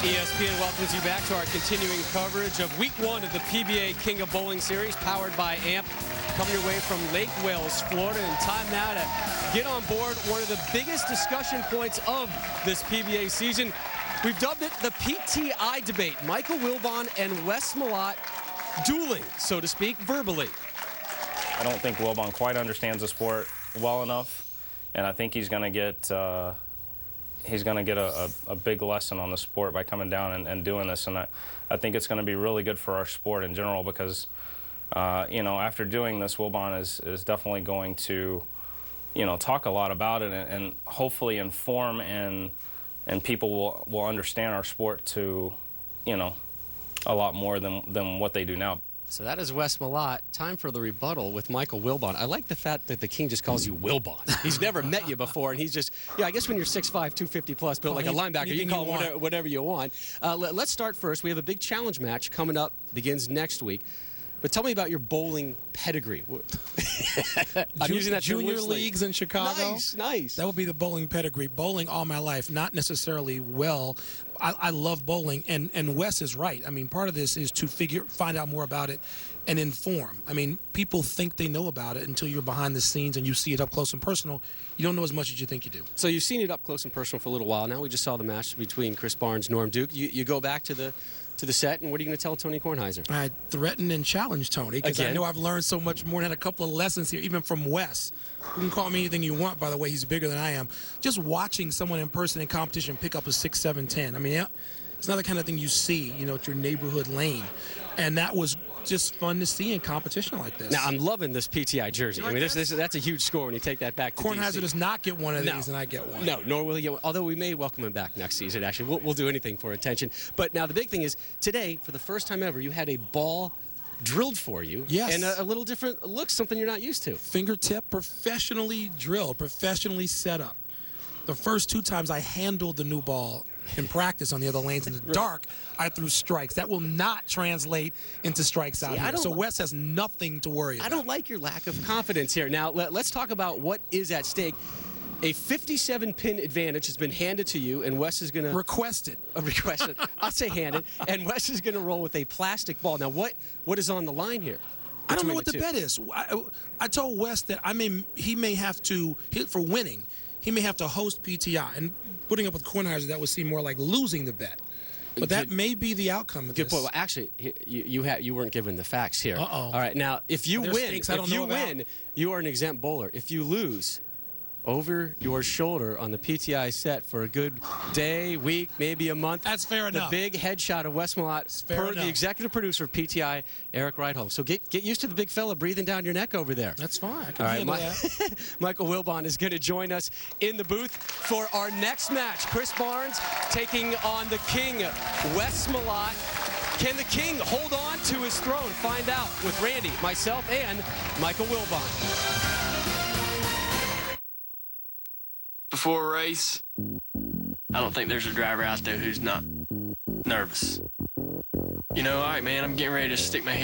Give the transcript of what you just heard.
ESPN welcomes you back to our continuing coverage of Week 1 of the PBA King of Bowling Series, powered by AMP, coming your way from Lake Wales, Florida. And time now to get on board one of the biggest discussion points of this PBA season. We've dubbed it the PTI debate. Michael Wilbon and Wes Malott dueling, so to speak, verbally. I don't think Wilbon quite understands the sport well enough, and I think he's going to get a big lesson on the sport by coming down and doing this. And I think it's going to be really good for our sport in general because, you know, after doing this, Wilbon is definitely going to, you know, talk a lot about it and hopefully inform and people will understand our sport to, you know, a lot more than what they do now. So that is Wes Malott. Time for the rebuttal with Michael Wilbon. I like the fact that the King just calls you Wilbon. He's never met you before, and he's just, yeah, I guess when you're 6'5", 250 plus, built like a linebacker, you can call him whatever you want. Let's start first. We have a big challenge match coming up, begins next week. But tell me about your bowling pedigree. I'm using that junior leagues in Chicago. Nice, nice. That would be the bowling pedigree. Bowling all my life, not necessarily well. I love bowling, and Wes is right. I mean, part of this is to find out more about it and inform. I mean, people think they know about it until you're behind the scenes and you see it up close and personal. You don't know as much as you think you do. So you've seen it up close and personal for a little while. Now we just saw the match between Chris Barnes, Norm Duke. You go back to the set, and what are you going to tell Tony Kornheiser? I threaten and challenge Tony because I know I've learned so much more and had a couple of lessons here, even from Wes. You can call me anything you want, by the way. He's bigger than I am. Just watching someone in person in competition pick up a 6, 7, 10. I mean, it's not the kind of thing you see, you know, at your neighborhood lane. And that was just fun to see in competition like this. Now, I'm loving this PTI jersey. I mean, that's a huge score when you take that back to Kornheiser DC. does not get one of these, and I get one. No, nor will he get one. Although we may welcome him back next season, actually. We'll do anything for attention. But now the big thing is, today, for the first time ever, you had a ball drilled for you. Yes. And a little different look, something you're not used to. Fingertip, professionally drilled, professionally set up. The first 2 times I handled the new ball in practice on the other lanes in the dark, I threw strikes. That will not translate into strikes out here. So Wes has nothing to worry about. I don't like your lack of confidence here. Now, let's talk about what is at stake. A 57-pin advantage has been handed to you, and Wes is going to... Requested. Requested. I say handed. And Wes is going to roll with a plastic ball. Now, what is on the line here? I don't know what the bet is. I told Wes that he may have to, for winning, he may have to host PTI. And putting up with Kornheiser, that would seem more like losing the bet. But that may be the outcome of this. Good point. Well, actually, you weren't given the facts here. Uh-oh. All right, now, if you win, you are an exempt bowler. If you lose, over your shoulder on the PTI set for a good day, week, maybe a month. That's fair enough. The big headshot of Wes Malott, the executive producer of PTI, Eric Reitholm. So get used to the big fella breathing down your neck over there. That's fine. I can handle that. Michael Wilbon is going to join us in the booth for our next match. Chris Barnes taking on the King, Wes Malott. Can the King hold on to his throne? Find out with Randy, myself, and Michael Wilbon. Before a race, I don't think there's a driver out there who's not nervous. You know, all right, man, I'm getting ready to stick my hand